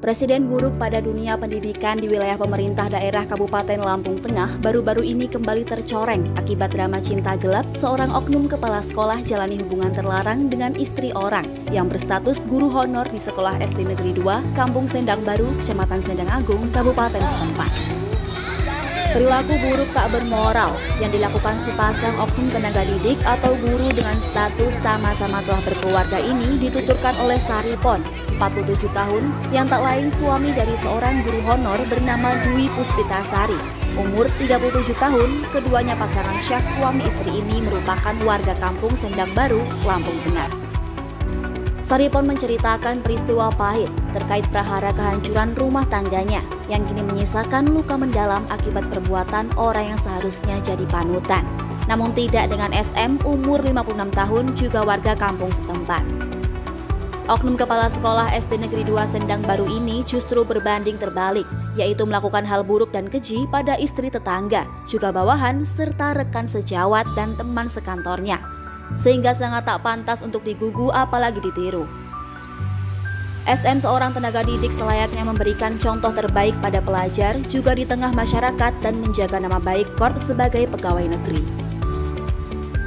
Presiden buruk pada dunia pendidikan di wilayah pemerintah daerah Kabupaten Lampung Tengah baru-baru ini kembali tercoreng akibat drama cinta gelap seorang oknum kepala sekolah jalani hubungan terlarang dengan istri orang yang berstatus guru honor di Sekolah SD Negeri 2, Kampung Sendang Baru, Kecamatan Sendang Agung, Kabupaten setempat. Perilaku buruk tak bermoral yang dilakukan sepasang oknum tenaga didik atau guru dengan status sama-sama telah berkeluarga ini dituturkan oleh Saripon, 47 tahun, yang tak lain suami dari seorang guru honor bernama Dwi Puspitasari. Umur 37 tahun, keduanya pasangan syak suami istri ini merupakan warga Kampung Sendang Baru, Lampung Tengah. Saripon menceritakan peristiwa pahit terkait prahara kehancuran rumah tangganya yang kini menyisakan luka mendalam akibat perbuatan orang yang seharusnya jadi panutan. Namun tidak dengan SM umur 56 tahun juga warga kampung setempat. Oknum kepala sekolah SD Negeri 2 Sendang Baru ini justru berbanding terbalik, yaitu melakukan hal buruk dan keji pada istri tetangga, juga bawahan serta rekan sejawat dan teman sekantornya, sehingga sangat tak pantas untuk digugu apalagi ditiru. SM seorang tenaga didik selayaknya memberikan contoh terbaik pada pelajar juga di tengah masyarakat dan menjaga nama baik Korps sebagai pegawai negeri.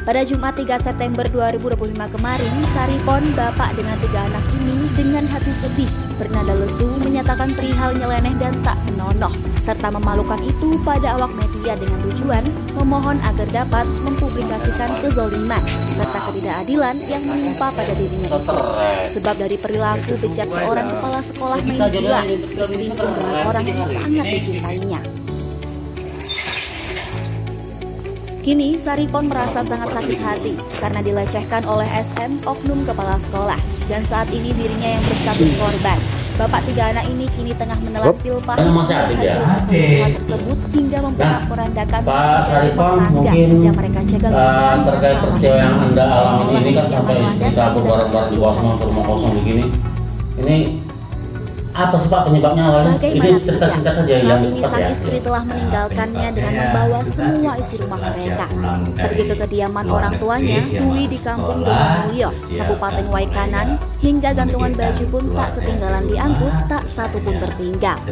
Pada Jumat 3 September 2025 kemarin, Saripon, bapak dengan 3 anak ini dengan hati sedih, bernada lesu menyatakan perihal nyeleneh dan tak senonoh, serta memalukan itu pada awak media dengan tujuan memohon agar dapat mempublikasikan kezoliman serta ketidakadilan yang menimpa pada dirinya itu. Sebab dari perilaku bejat seorang kepala sekolah main gila, berselingkuh dengan orang yang sangat dicintainya. Kini Saripon merasa sangat sakit hati karena dilecehkan oleh SM oknum kepala sekolah, dan saat ini dirinya yang berstatus korban. Bapak 3 anak ini kini tengah menelan pil pahit hasil perselingkuhan tersebut hingga memporak-porandakan Pak Saripon mungkin yang mereka jaga terkait peristiwa yang Anda alami ini kan sampai istri kabur bareng-bareng di bawah rumah kosong begini. Ini apa sih Pak penyebabnya awalnya? Ini cerita singkat saja yang ini sang istri telah meninggalkannya dengan membawa semua isi rumah mereka pergi ke kediaman orang tuanya Dwi di Kampung Donomulyo, Kabupaten Waikanan, hingga gantungan baju pun tak ketinggalan diangkut, tak satu pun tertinggal.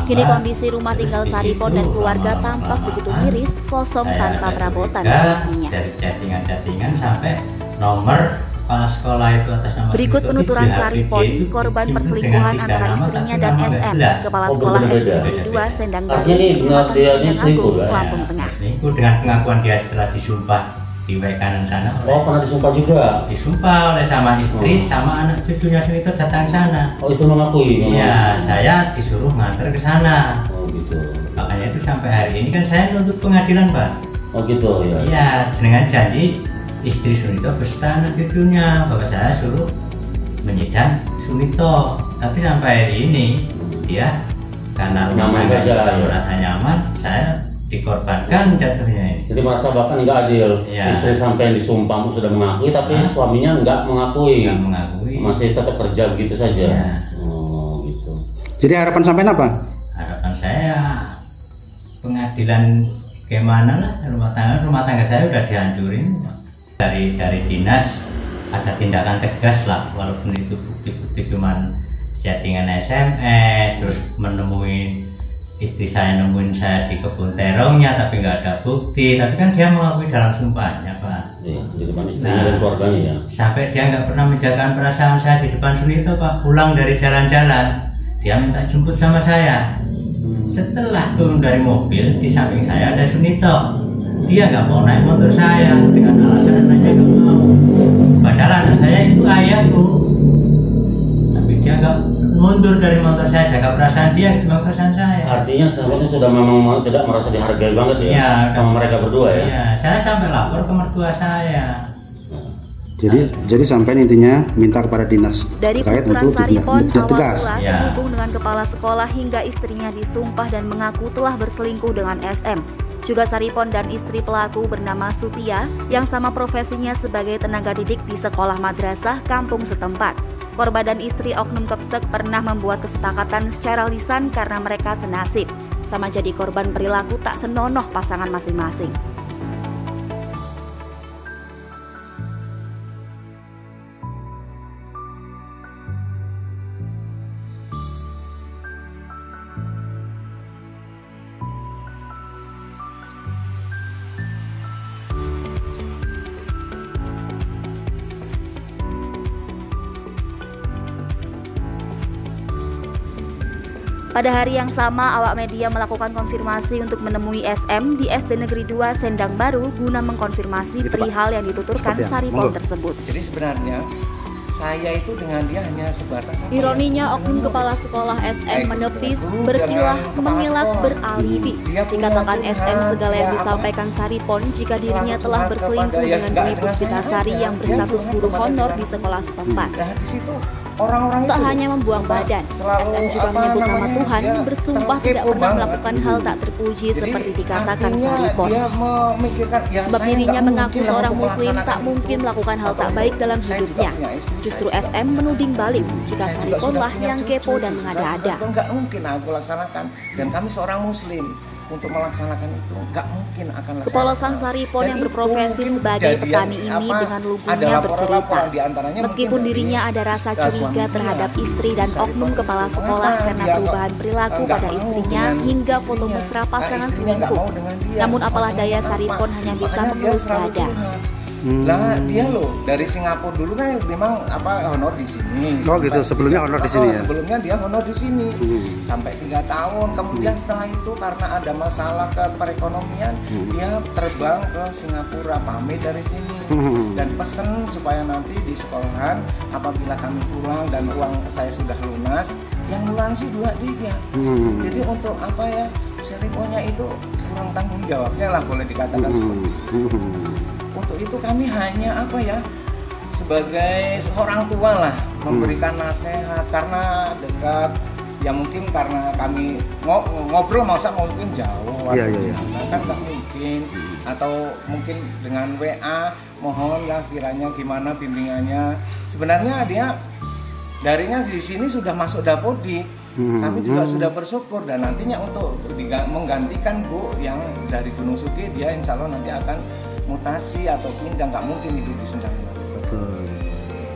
Kini kondisi rumah tinggal Saripon dan keluarga tampak begitu miris, kosong tanpa perabotan semestinya. Dari chattingan sampai nomor kepala sekolah itu atas nama. Berikut penuturan Saripon, korban perselingkuhan antara istrinya dan SM, kepala sekolah SD Negeri 2 Sendang Baru, Kecamatan Sendang Agung, Lampung Tengah. Selingkuh dengan pengakuan dia setelah disumpah di Waikanan sana. Oh, pernah disumpah juga? Disumpah oleh sama istri, sama anak cucunya itu datang sana. Oh, istri mengakui? Iya, saya disuruh nganter ke sana. Oh gitu. Makanya itu sampai hari ini kan saya nuntut pengadilan, Pak. Oh gitu ya? Iya, dengan janji istri Sunito beserta anak cucunya, bapak saya suruh menyidang Sunito. Tapi sampai hari ini dia karena rumah saja merasa nyaman, saya dikorbankan jatuhnya ini. Jadi merasa bapak nggak adil, ya. Istri sampai disumpah sudah mengakui, tapi suaminya nggak mengakui. Nggak mengakui. Masih tetap kerja begitu saja. Ya. Oh gitu. Jadi harapan sampean apa? Harapan saya pengadilan gimana lah, rumah tangga saya udah dihancurin. Dari dinas ada tindakan tegas lah, walaupun itu bukti-bukti cuman chattingan SMS, terus menemui istri saya, nemuin saya di kebun terongnya tapi nggak ada bukti, tapi kan dia mengakui dalam sumpahnya, Pak. Iya, di depan istrinya dan keluarganya ya. Sampai dia nggak pernah menjaga perasaan saya di depan Sunito, Pak. Pulang dari jalan-jalan dia minta jemput sama saya. Setelah turun dari mobil, di samping saya ada Sunito. Dia nggak mau naik motor saya dengan alasan anaknya nggak mau. Padahal anak saya itu ayahku, tapi dia nggak mundur dari motor saya, jaga perasaan dia, cuma perasaan saya. Artinya sahabatnya sudah memang tidak merasa dihargai banget ya, ya sama mereka berdua ya. Iya, saya sampai lapor ke mertua saya. Jadi sampai intinya minta kepada dinas dari terkait untuk Saripon tidak tegas. Terhubung dengan kepala sekolah hingga istrinya disumpah dan mengaku telah berselingkuh dengan SM. Juga Saripon dan istri pelaku bernama Sutia yang sama profesinya sebagai tenaga didik di sekolah madrasah kampung setempat. Korban dan istri oknum Kepsek pernah membuat kesepakatan secara lisan karena mereka senasib, sama jadi korban perilaku tak senonoh pasangan masing-masing. Pada hari yang sama, awak media melakukan konfirmasi untuk menemui SM di SD Negeri 2 Sendang Baru guna mengkonfirmasi perihal yang dituturkan Saripon tersebut. Jadi sebenarnya saya itu dengan dia hanya sebatas ironinya, oknum kepala sekolah SM menepis, berkilah, mengelak, beralibi. Dikatakan SM segala yang disampaikan Saripon jika dirinya telah berselingkuh dengan Dwi Puspitasari yang berstatus guru honor di sekolah setempat. Tak hanya membuang badan, SM juga menyebut nama Tuhan, bersumpah tidak pernah melakukan hal tak terpuji seperti dikatakan Saripon. Sebab dirinya mengaku seorang muslim tak mungkin melakukan hal tak baik dalam hidupnya. Justru SM menuding balik jika Sariponlah yang kepo dan mengada-ada. Enggak mungkin aku laksanakan, dan kami seorang muslim. Untuk melaksanakan itu nggak mungkin akan laksanakan. Kepolosan Saripon yang berprofesi sebagai petani ini dengan lugunya bercerita, meskipun dirinya ada rasa curiga terhadap istri dan oknum kepala sekolah karena perubahan perilaku pada istrinya hingga foto mesra pasangan selingkuh, namun apalah daya Saripon hanya bisa mengelus dada. Lah dia loh dari Singapura dulu kan memang honor di sini. Oh gitu, sebelumnya honor di sini ya. Sebelumnya dia honor di sini sampai 3 tahun. Kemudian setelah itu karena ada masalah ke perekonomian, dia terbang ke Singapura, pamit dari sini dan pesen supaya nanti di sekolahan apabila kami pulang dan uang saya sudah lunas, yang lunasi juga dia. Jadi untuk Sariponnya itu kurang tanggung jawabnya lah, boleh dikatakan seperti itu. Untuk itu kami hanya sebagai seorang tua lah memberikan nasihat karena dekat, ya mungkin karena kami ngobrol mungkin jauh kan nggak mungkin, atau mungkin dengan WA mohon lah kiranya gimana bimbingannya. Sebenarnya dia darinya di sini sudah masuk Dapodik, kami juga sudah bersyukur, dan nantinya untuk menggantikan Bu yang dari Gunung Sugi, dia insya Allah nanti akan mutasi atau pindah, nggak mungkin hidup di Sendang Baru. Betul.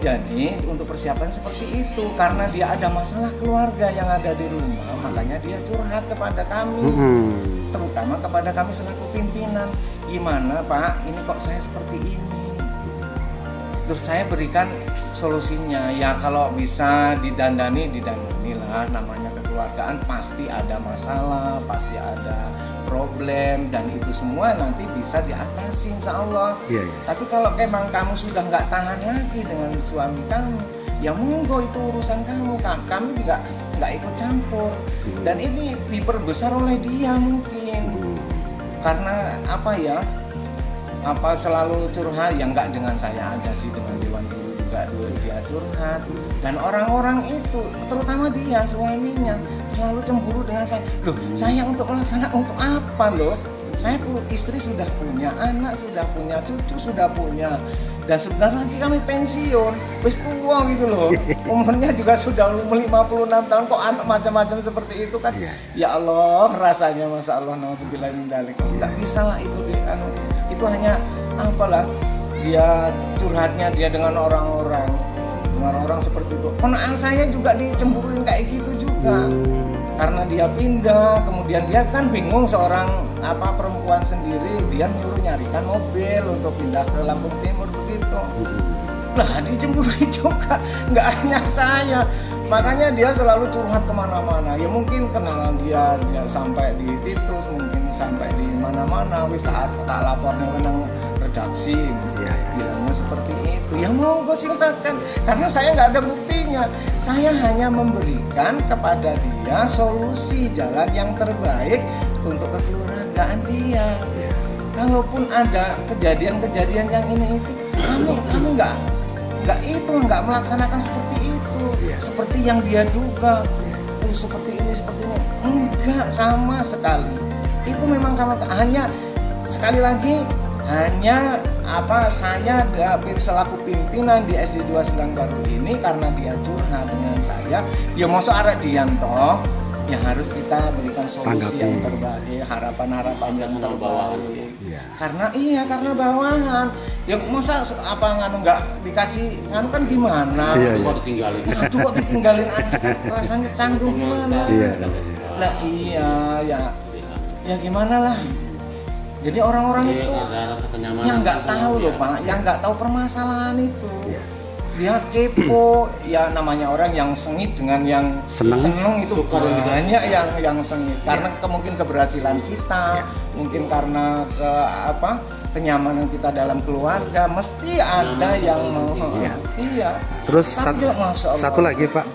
Jadi untuk persiapan seperti itu, karena dia ada masalah keluarga yang ada di rumah, makanya dia curhat kepada kami, terutama kepada kami selaku pimpinan. Gimana Pak, ini kok saya seperti ini? Terus saya berikan solusinya, ya kalau bisa didandani lah, namanya kekeluargaan pasti ada masalah, pasti ada problem, dan itu semua nanti bisa diatasi insya Allah. Tapi kalau memang kamu sudah nggak tahan lagi dengan suami kamu, ya monggo itu urusan kamu, kami juga nggak ikut campur. Dan ini diperbesar oleh dia mungkin karena selalu curhat, yang nggak dengan saya aja sih, dengan Dewan Guru juga dia curhat. Dan orang-orang itu, terutama dia suaminya, selalu cemburu dengan saya. Loh, saya untuk melaksanakan untuk apa loh? Saya istri sudah punya, anak sudah punya, cucu sudah punya, dan sebentar lagi kami pensiun, wis tua gitu loh. Umurnya juga sudah 56 tahun, kok anak macam-macam seperti itu kan? Ya Allah, rasanya Masya Allah, naudzubillah min dzalik. Nggak bisa lah itu itu hanya dia curhatnya dia dengan orang-orang seperti itu. Ponakan saya juga dicemburuin kayak gitu juga. Karena dia pindah, kemudian dia kan bingung, seorang perempuan sendiri, dia nyarikan mobil untuk pindah ke Lampung Timur begitu. Nah, dicemburi juga, nggak hanya saya. Makanya dia selalu curhat kemana-mana. Ya mungkin kenalan dia sampai di Titus, mungkin sampai di mana-mana. Wis tak lapornya menang redaksi, bilangnya seperti itu. Ya monggo silakan, karena saya nggak ada buktinya. Saya hanya memberikan kepada dia solusi jalan yang terbaik untuk kekeluargaan dia. Kalaupun ada kejadian-kejadian yang ini itu, kami nggak melaksanakan seperti itu, seperti yang dia duga. Seperti ini, enggak sama sekali. Itu memang sama, hanya sekali lagi saya selaku pimpinan di SD 2 Sendang Baru ini, karena dia curhat dengan saya, ya masa arek diam toh, ya harus kita berikan solusi yang terbaik, harapan yang terbaik. Karena bawahan, ya masa nggak dikasih kan gimana? Kok ditinggalin? Kok ditinggalin aja, rasanya canggung gimana? Lah ya gimana lah. Jadi orang-orang itu yang nggak tahu loh Pak, yang nggak tahu permasalahan itu. dia kepo. Ya namanya orang yang sengit dengan yang seneng itu banyak yang sengit karena mungkin keberhasilan kita, mungkin karena kenyamanan kita dalam keluarga, mesti ada yang mau. Iya. Terus satu lagi Pak,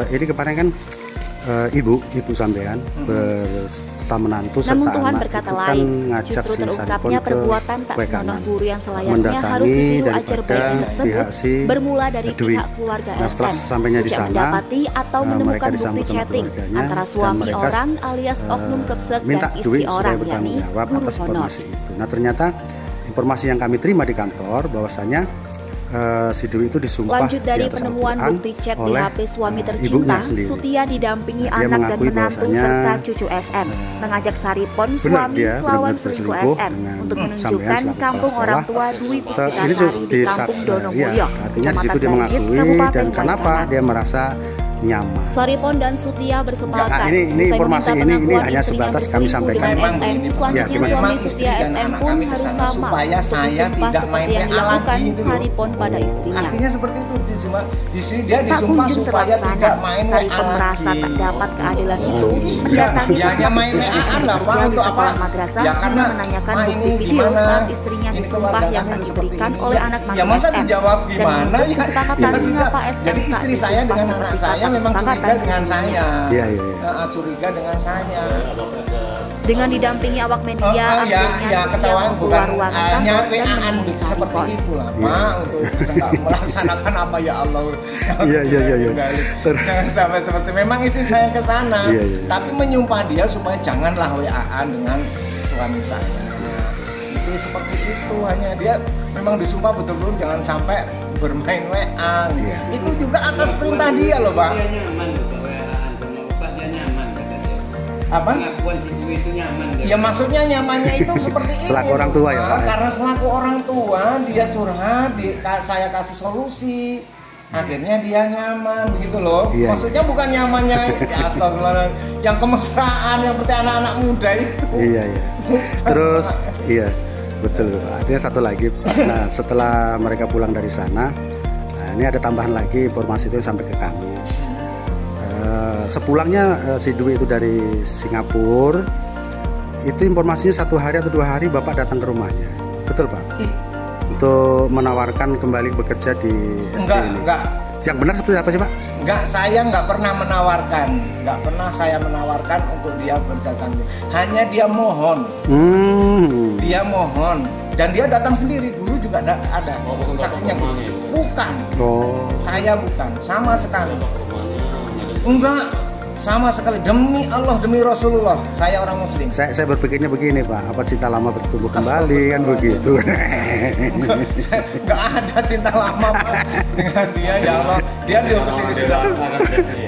ini kemarin kan ibu sampean berserta menantu serta namun Tuhan anak berkata itu kan lain, ngajak justru si terungkapnya Saripon perbuatan tak ke senonoh guru yang selayaknya mendatangi harus ditiru ajar daripada baik tersebut pihak si bermula dari Dwi. pihak keluarga Nah, setelah SM sampainya di sejak sana, mendapati atau menemukan mereka bukti disambut sama chatting keluarganya, antara dan suami mereka, orang alias oknum kepsek minta dan Dwi istri supaya orang, bertanggung yakni jawab guru atas honor. informasi itu. Nah ternyata informasi yang kami terima di kantor bahwasanya si Dwi itu disumpah Lanjut dari di atas penemuan Al-Quran bukti chat di oleh, HP suami ibunya tercinta, sendiri. Sutia didampingi Dia anak dan mengakui menantu bahwasanya, serta cucu SM mengajak Saripon suami dia lawan benar-benar selingkuh berselingkuh SM dengan untuk sampean menunjukkan selaku kampung kepala orang sekolah. tua Dwi Ini Puspitasari juga di kampung Donomulyo, artinya di situ Kecamatan dia Banjit, mengakui Kabupaten dan kenapa Waikanan. dia merasa nyaman. Saripon dan Sutia bersepakat. ini Usai informasi meminta ini pengakuan hanya istrinya sebatas kami berselingkuh sampaikan. dengan Memang SM, begini, Pak. selanjutnya Ya, gimana? suami Memang istri Sutia dan SM anak pun kami harus kesana sama supaya untuk saya disumpah tidak main seperti yang PA dilakukan lagi gitu loh. Saripon pada istrinya. Artinya seperti itu, di sini dia Tak disumpah kunjung supaya terlaksana. tidak main WA Saripon merasa lagi. tak dapat keadilan itu, Ya, mendatangi ya hanya main WA-an lah Pak, kerja di untuk apa? sekolah madrasah Ya karena guna menanyakan main bukti ini video gimana? saat istrinya Ini disumpah keluarga yang kami tak seperti diberikan ini. oleh anak Ya mantu masa SM. dijawab Dan gimana menurut ya? kesepakatan Ya, mengapa SM jadi tak istri saya disumpah dengan seperti anak saya kata memang kesepakatan curiga dengan sebelumnya. saya. Iya. Curiga dengan saya. Dengan didampingi awak media, akhirnya ketahuan Sutia keluar bukan ruangan hanya kantor dan WA-an menemui seperti Saripon. itulah Pak, untuk tidak melaksanakan apa ya Allah. Iya. Jangan sampai seperti memang istri saya ke sana, Iya. tapi menyumpah dia supaya janganlah WA-an dengan suami saya. Itu seperti itu, hanya dia memang disumpah betul-betul jangan sampai bermain WA. Iya. Itu juga atas perintah dia loh Pak. Dia nyaman loh kalau WA-an sama Ustaz, dia nyaman kata dia. Apa? Pengakuan si Dwi itu nyaman. Ya maksudnya nyamannya itu seperti ini. Selaku orang tua ya, Pak? Karena selaku orang tua dia curhat, saya kasih solusi. Akhirnya dia nyaman begitu loh. Iya. Maksudnya bukan nyamannya ya astagfirullah yang kemesraan yang seperti anak-anak muda itu. Iya. Terus iya betul Pak. Artinya satu lagi, nah setelah mereka pulang dari sana, nah, ini ada tambahan lagi informasi itu yang sampai ke kami. Sepulangnya si Dwi itu dari Singapura, itu informasinya 1 hari atau 2 hari Bapak datang ke rumahnya, betul Pak? Untuk menawarkan kembali bekerja di SD ini. Enggak. Yang benar seperti apa sih Pak? Enggak, saya nggak pernah menawarkan. Nggak pernah saya menawarkan untuk dia berjalan. Hanya dia mohon. Dia mohon. Dan dia datang sendiri. Dulu juga ada. bukan Saksinya. Bapak rumahnya. Bukan. Oh. Saya bukan. Sama sekali. Rumahnya Enggak. Sama sekali. Demi Allah, demi Rasulullah. Saya orang Muslim. Saya berpikirnya begini Pak, apa cinta lama bertumbuh kembali kan begitu. Enggak ada cinta lama Pak dengan dia, ya Allah. Dia kesini sudah.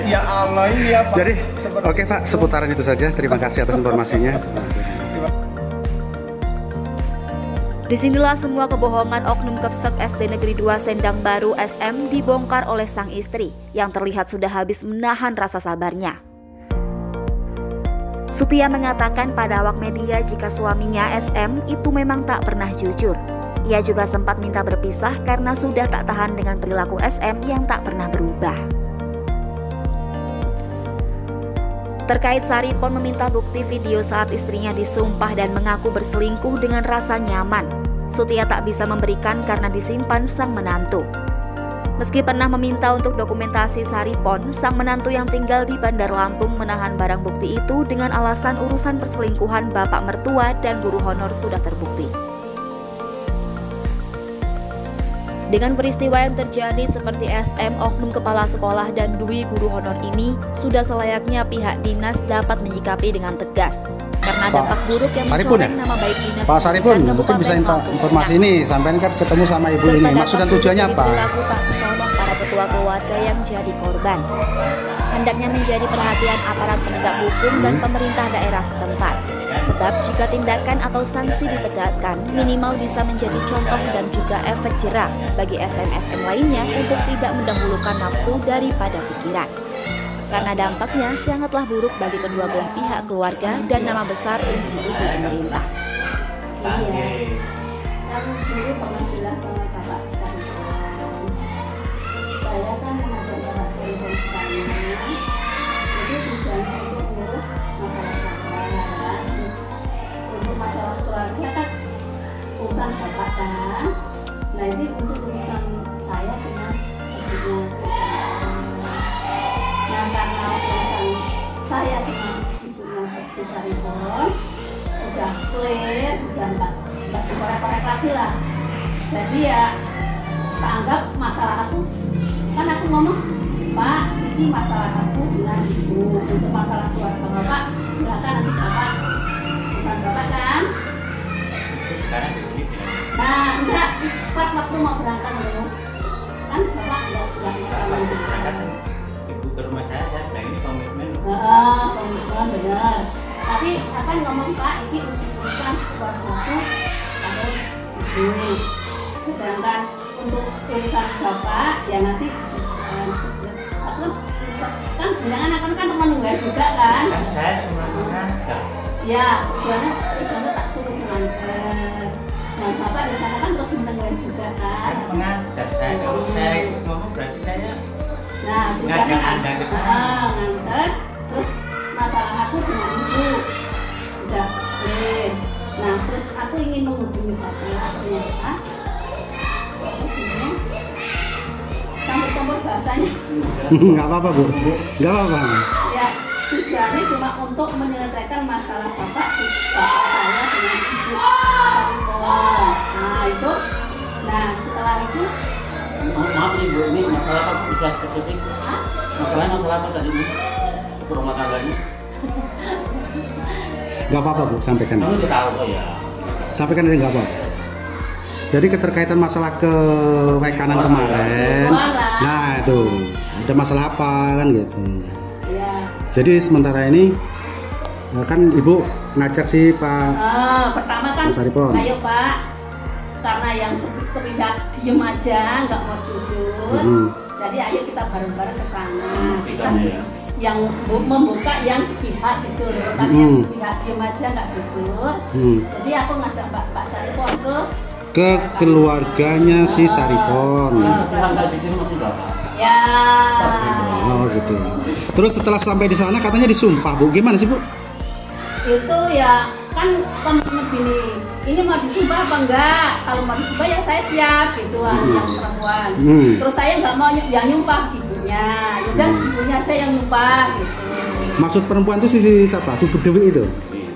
Ya Allah, iya Pak. Jadi Seperti oke Pak, seputaran itu saja. Terima kasih atas informasinya. Disinilah semua kebohongan oknum Kepsek SD Negeri 2 Sendang Baru SM dibongkar oleh sang istri yang terlihat sudah habis menahan rasa sabarnya. Sutia mengatakan pada awak media jika suaminya SM itu memang tak pernah jujur. Ia juga sempat minta berpisah karena sudah tak tahan dengan perilaku SM yang tak pernah berubah. Terkait Saripon meminta bukti video saat istrinya disumpah dan mengaku berselingkuh dengan rasa nyaman, Sutia tak bisa memberikan karena disimpan sang menantu. Meski pernah meminta untuk dokumentasi Saripon, sang menantu yang tinggal di Bandar Lampung menahan barang bukti itu dengan alasan urusan perselingkuhan bapak mertua dan guru honor sudah terbukti. Dengan peristiwa yang terjadi seperti SM, oknum kepala sekolah dan Dwi guru honor ini, sudah selayaknya pihak dinas dapat menyikapi dengan tegas. Karena dampak buruk yang mencoreng nama baik dinas. Pak Saripon, mungkin bisa informasi ini, sampai kan ketemu sama ibu ini. Maksud dan tujuannya apa? Perilaku tak senonoh para ketua keluarga yang jadi korban. Hendaknya menjadi perhatian aparat penegak hukum dan pemerintah daerah setempat. Sebab jika tindakan atau sanksi ditegakkan, minimal bisa menjadi contoh dan juga efek jera bagi SM-SM lainnya untuk tidak mendahulukan nafsu daripada pikiran. Karena dampaknya sangatlah buruk bagi kedua belah pihak keluarga dan nama besar institusi pemerintah. Iya. Kamu dulu pernah bilang sama Bapak Saripon, itu tujuannya untuk mengurus masalah keluarga. Untuk masalah keluarga kan urusan bapak kan. Nah ini untuk urusan saya dengan ibunya nah karena urusan saya dengan ibunya Desa Ripon udah clear, udah nggak dikorek-korek lagi lah. Jadi ya tak anggap masalah aku, kan aku ngomong, Pak, ini masalah aku dengan ibu. Untuk masalah keluarga bapak silakan nanti bapak, bukan bapak kan? Sekarang ini bilang Nah, enggak, pas waktu mau berangkat dulu kan bapak enggak berangkat ibu ke rumah saya bilang ini komitmen. komitmen bener. Tapi akan ngomong Pak, ini urusan keluarga aku atau ibu. Sedangkan untuk urusan bapak ya nanti aku kan bilangan akan kan teman enggak juga kan? Kan saya cuma mengantar. Ya, tujuannya tak suruh mengantar. Nah, bapak di sana kan terus mendengar juga kan? Kan mengantar saya, kalau saya ikut ngomong berarti saya Nah, tujuannya ngajak Anda ke sana. nganter, terus masalah aku dengan ibu udah clear. Nah, terus aku ingin menghubungi bapak ternyata campur-campur bahasanya. Nggak apa-apa Bu, nggak apa-apa. Ya, tujuannya cuma untuk menyelesaikan masalah bapak saya dengan ibu. Nah itu, nah setelah itu, Maaf nih Bu, ini masalah apa bisa spesifik? Masalahnya masalah apa tadi Bu? Rumah tangganya? Nggak apa-apa Bu, sampaikan. Kamu udah tahu kok ya. Sampaikan aja nggak apa-apa. Jadi keterkaitan masalah kewekanan kemarin, nah itu ada masalah apa kan gitu. ya. Jadi sementara ini kan Ibu ngajak si Pak Pertama kan, Mas Saripon. ayo Pak, karena yang sepihak diem aja, nggak mau jujur. Jadi ayo kita bareng-bareng ke sana. Kita yang membuka yang sepihak gitu loh, karena yang sepihak diem aja nggak jujur. Jadi aku ngajak Pak Saripon ke keluarganya si Saripon. Sepihak nggak jujur masih bapak. Ya. Oh gitu. Terus setelah sampai di sana katanya disumpah Bu, gimana sih Bu? Itu ya kan komitmen gini, ini mau disumpah apa enggak? Kalau mau disumpah ya saya siap gituan yang perempuan. Terus saya nggak mau yang nyumpah ibunya, yaudah ibunya aja yang nyumpah gitu. Maksud perempuan itu si siapa? Si Bu Dewi itu? Ya.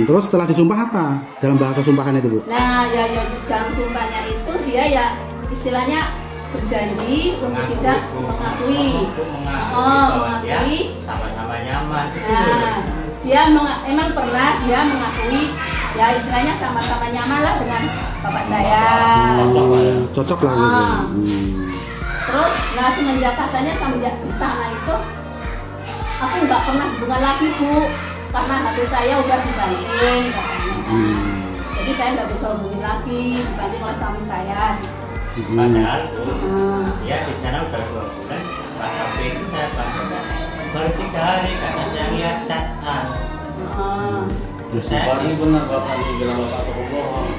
Terus setelah disumpah apa dalam bahasa sumpahan itu Bu? Nah ya dalam sumpahnya itu dia ya istilahnya berjanji untuk tidak mengakui, bahwa dia sama-sama nyaman. Nah, dia emang pernah dia mengakui ya istilahnya sama-sama nyaman lah dengan bapak saya. Cocok lah gitu. Terus nah semenjak katanya semenjak di sana itu aku nggak pernah hubungan lagi Bu, karena HP saya udah dibanting katanya. Jadi saya nggak bisa hubungin lagi, dibanting oleh suami saya. Padahal ya di sana udah 2 bulan, Pak HP itu saya bantu baru 3 hari karena saya lihat catatan. Bapak ini benar bapak ini bilang bapak atau bohong.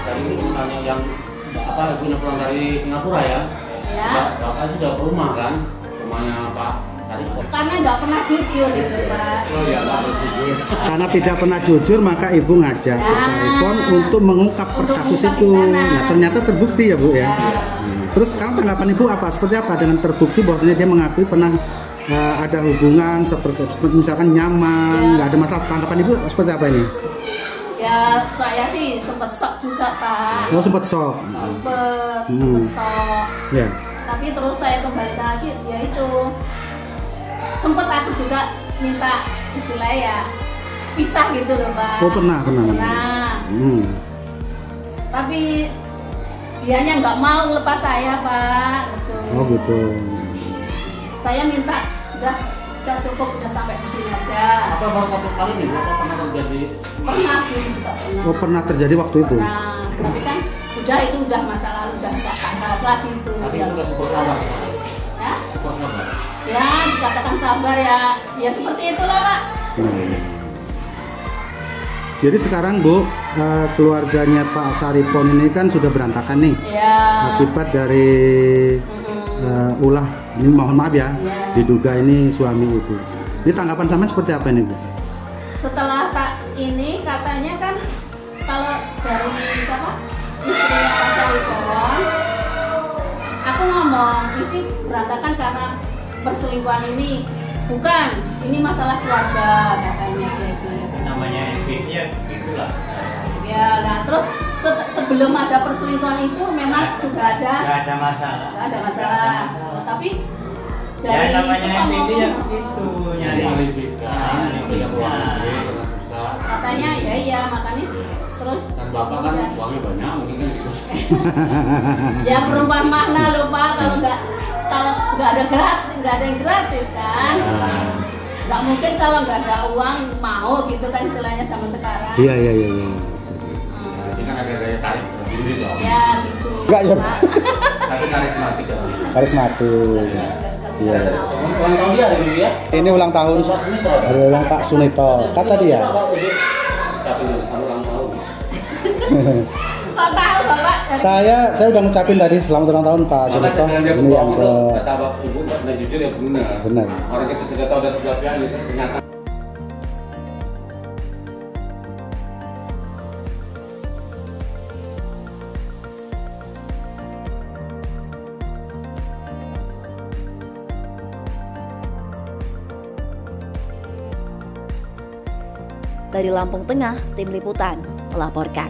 Tadi bukannya yang apa ibunya pulang dari Singapura ya? Ya. Bapak sudah ke rumah kan, rumahnya Pak Saripon. Karena nggak pernah jujur itu Pak. Oh iya nggak harus jujur. Karena tidak pernah jujur maka Ibu ngajak Pak Saripon untuk mengungkap kasus itu. Nah ternyata terbukti ya Bu ya. Terus sekarang tanggapan Ibu apa? Seperti apa dengan terbukti bahwasanya dia mengakui pernah ada hubungan seperti misalkan nyaman, nggak ada masalah. Tanggapan Ibu seperti apa ini? Ya saya sih sempat shock juga Pak. Oh sempat shock. Sempat shock. Ya. Tapi terus saya kembali lagi, yaitu sempat aku juga minta istilahnya ya pisah gitu loh Pak. Oh pernah. Tapi dianya nggak mau lepas saya Pak. Gitu. Oh gitu. Saya minta udah cukup, udah sampai di sini aja. Apa baru 1 kali nih Bu? Apa pernah terjadi? Pernah juga pernah. Oh pernah terjadi waktu itu. Nah, tapi kan itu udah masa lalu, udah nggak bahas lagi itu. Tapi itu udah super sabar sekarang. Ya? Super sabar. Ya, dikatakan sabar ya seperti itulah Pak. Jadi sekarang Bu, keluarganya Pak Saripon ini kan sudah berantakan nih. Ya. Akibat dari ulah, ini mohon maaf ya, diduga ini suami ibu. Ini tanggapan sampean seperti apa ini Bu? Setelah ini katanya kan kalau dari siapa istrinya Pak Sarifon, aku ngomong ini berantakan karena perselingkuhan ini, bukan, ini masalah keluarga katanya gitu. Namanya MPD ya begitulah. Ya, nah terus sebelum ada perselingkuhan itu memang sudah ada. Nggak ada masalah. Nggak ada masalah. Tapi dari ya namanya itu MPD ya begitu, nyari alibi kan, punya uang karena susah. Katanya ya iya makanya terus. Dan bapak kan uangnya banyak, mungkin kan gitu. Ya perempuan mana lupa kalau nggak ada yang gratis kan. Nggak mungkin kalau nggak ada uang mau gitu kan istilahnya zaman sekarang. Iya. Jadi kan ada daya tarik tersendiri dong. Ya gitu. Enggak ya. Tapi karismatik ya. Karismatik. Iya. Ulang tahun dia hari ini ya. Ini ulang tahun hari ulang Pak Sunito. Kata dia. Tapi ulang tahun. Kok tahu Bapak? Saya udah ngucapin tadi selamat ulang tahun Pak Sunito. Ini yang ke kata Bapak Ibu dan jujur ya benar. Benar. Orang kita sudah tahu dari sebelah pihak itu ternyata. Dari Lampung Tengah, Tim Liputan melaporkan.